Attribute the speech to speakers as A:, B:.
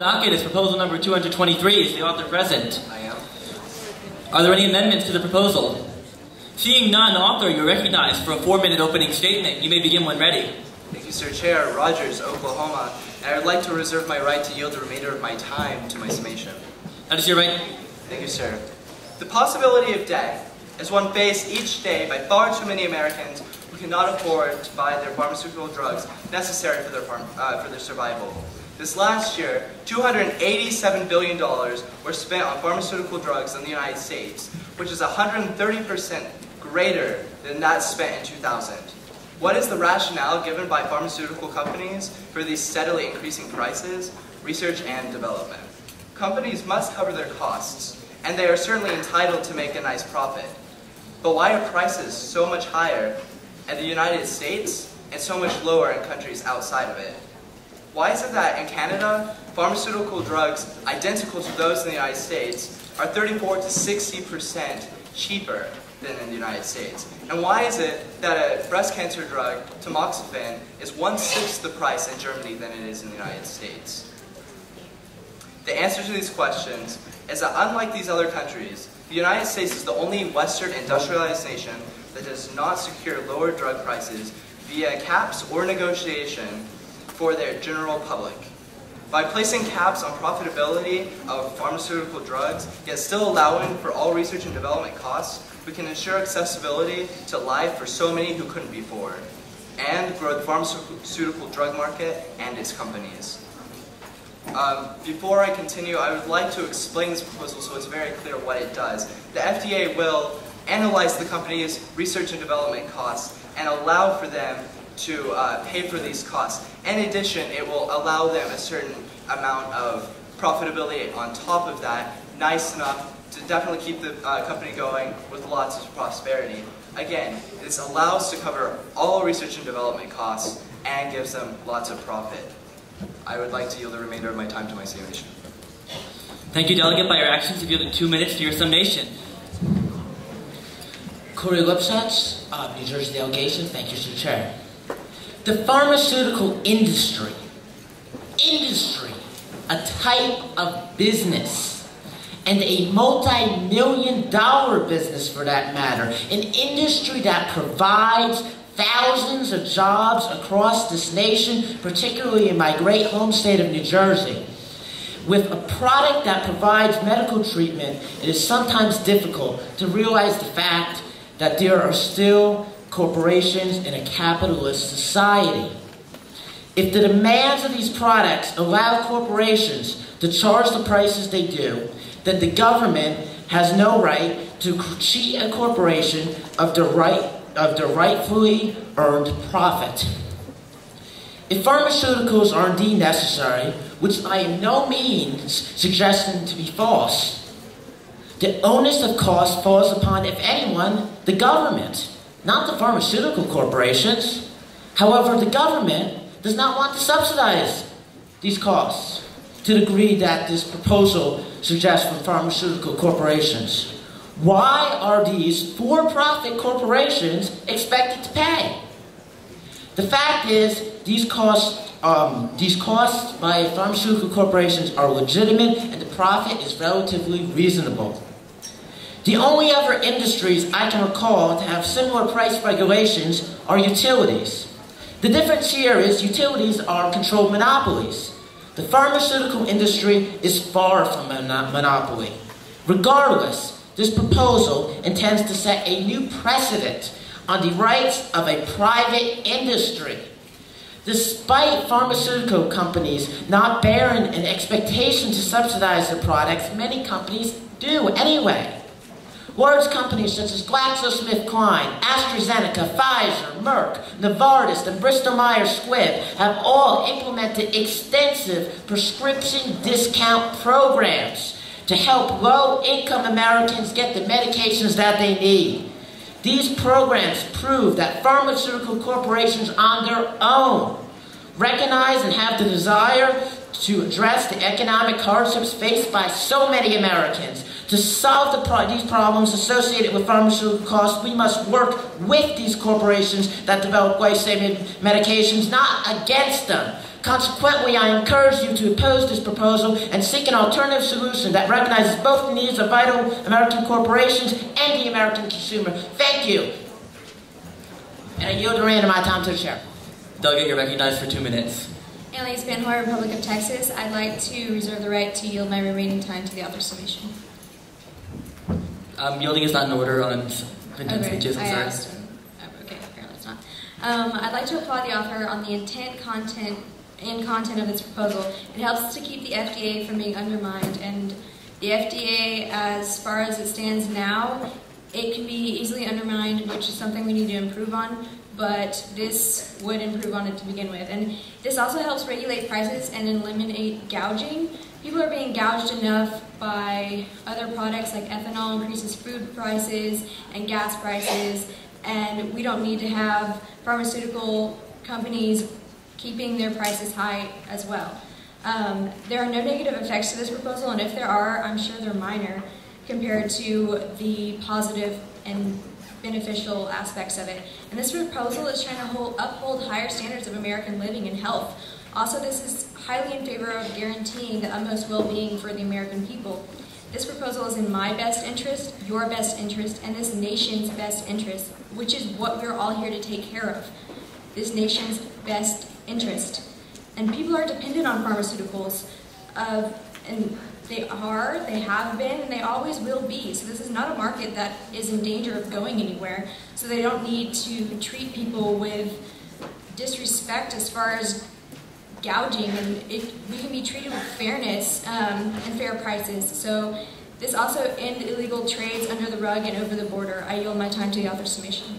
A: Docket is proposal number 223. Is the author present?
B: I am.
A: Are there any amendments to the proposal? Seeing none, author, you're recognized for a 4-minute opening statement. You may begin when ready.
B: Thank you, Sir Chair. Rogers, Oklahoma. And I would like to reserve my right to yield the remainder of my time to my summation.
A: That is your right.
B: Thank you, sir. The possibility of death is one faced each day by far too many Americans who cannot afford to buy their pharmaceutical drugs necessary for their survival. This last year, $287 billion were spent on pharmaceutical drugs in the United States, which is 130% greater than that spent in 2000. What is the rationale given by pharmaceutical companies for these steadily increasing prices? Research and development. Companies must cover their costs, and they are certainly entitled to make a nice profit. But why are prices so much higher in the United States and so much lower in countries outside of it? Why is it that in Canada, pharmaceutical drugs identical to those in the United States are 34 to 60% cheaper than in the United States? And why is it that a breast cancer drug, tamoxifen, is 1/6 the price in Germany than it is in the United States? The answer to these questions is that unlike these other countries, the United States is the only Western industrialized nation that does not secure lower drug prices via caps or negotiation for their general public. By placing caps on profitability of pharmaceutical drugs, yet still allowing for all research and development costs, we can ensure accessibility to life for so many who couldn't be afford, and grow the pharmaceutical drug market and its companies. Before I continue, I would like to explain this proposal so it's very clear what it does. The FDA will analyze the company's research and development costs and allow for them to pay for these costs. In addition, it will allow them a certain amount of profitability on top of that, nice enough to definitely keep the company going with lots of prosperity. Again, this allows to cover all research and development costs and gives them lots of profit. I would like to yield the remainder of my time to my summation.
A: Thank you, Delegate. By your actions, you've yielded 2 minutes to your summation.
C: Corey Lipschutz, New Jersey delegation. Thank you, Mr. Chair. The pharmaceutical industry, a type of business, and a multi-million-dollar business for that matter, an industry that provides thousands of jobs across this nation, particularly in my great home state of New Jersey. With a product that provides medical treatment, it is sometimes difficult to realize the fact that there are still corporations in a capitalist society. If the demands of these products allow corporations to charge the prices they do, then the government has no right to cheat a corporation of their rightfully earned profit. If pharmaceuticals are indeed necessary, which I am no means suggesting to be false, the onus of cost falls upon, if anyone, the government, not the pharmaceutical corporations. However, the government does not want to subsidize these costs to the degree that this proposal suggests from pharmaceutical corporations. Why are these for-profit corporations expected to pay? The fact is, these costs by pharmaceutical corporations are legitimate and the profit is relatively reasonable. The only other industries I can recall to have similar price regulations are utilities. The difference here is utilities are controlled monopolies. The pharmaceutical industry is far from a monopoly. Regardless, this proposal intends to set a new precedent on the rights of a private industry. Despite pharmaceutical companies not bearing an expectation to subsidize their products, many companies do anyway. Large companies such as GlaxoSmithKline, AstraZeneca, Pfizer, Merck, Novartis, and Bristol-Myers Squibb have all implemented extensive prescription discount programs to help low-income Americans get the medications that they need. These programs prove that pharmaceutical corporations on their own recognize and have the desire to address the economic hardships faced by so many Americans. To solve these problems associated with pharmaceutical costs, we must work with these corporations that develop life-saving medications, not against them. Consequently, I encourage you to oppose this proposal and seek an alternative solution that recognizes both the needs of vital American corporations and the American consumer. Thank you. And I yield the rein of my time to the chair.
A: Delegate, you're recognized for 2 minutes.
D: Alias Van Hoy, Republic of Texas. I'd like to reserve the right to yield my remaining time to the author's submission.
A: Yielding is not in order on intent speeches, I'm
D: I
A: sorry.
D: asked him. Okay, apparently it's not. I'd like to applaud the author on the intent, content of its proposal. It helps to keep the FDA from being undermined, and the FDA, as far as it stands now, it can be easily undermined, which is something we need to improve on, but this would improve on it to begin with. And this also helps regulate prices and eliminate gouging. People are being gouged enough by other products like ethanol increases food prices and gas prices, and we don't need to have pharmaceutical companies keeping their prices high as well. There are no negative effects to this proposal, and if there are, I'm sure they're minor compared to the positive and beneficial aspects of it. And this proposal is trying to uphold higher standards of American living and health. Also, this is highly in favor of guaranteeing the utmost well-being for the American people. This proposal is in my best interest, your best interest, and this nation's best interest, which is what we're all here to take care of. This nation's best interest. And people are dependent on pharmaceuticals, and they have been, and they always will be. So this is not a market that is in danger of going anywhere. So they don't need to treat people with disrespect as far as gouging, and we can be treated with fairness and fair prices. So this also ends illegal trades under the rug and over the border. I yield my time to the author's submission.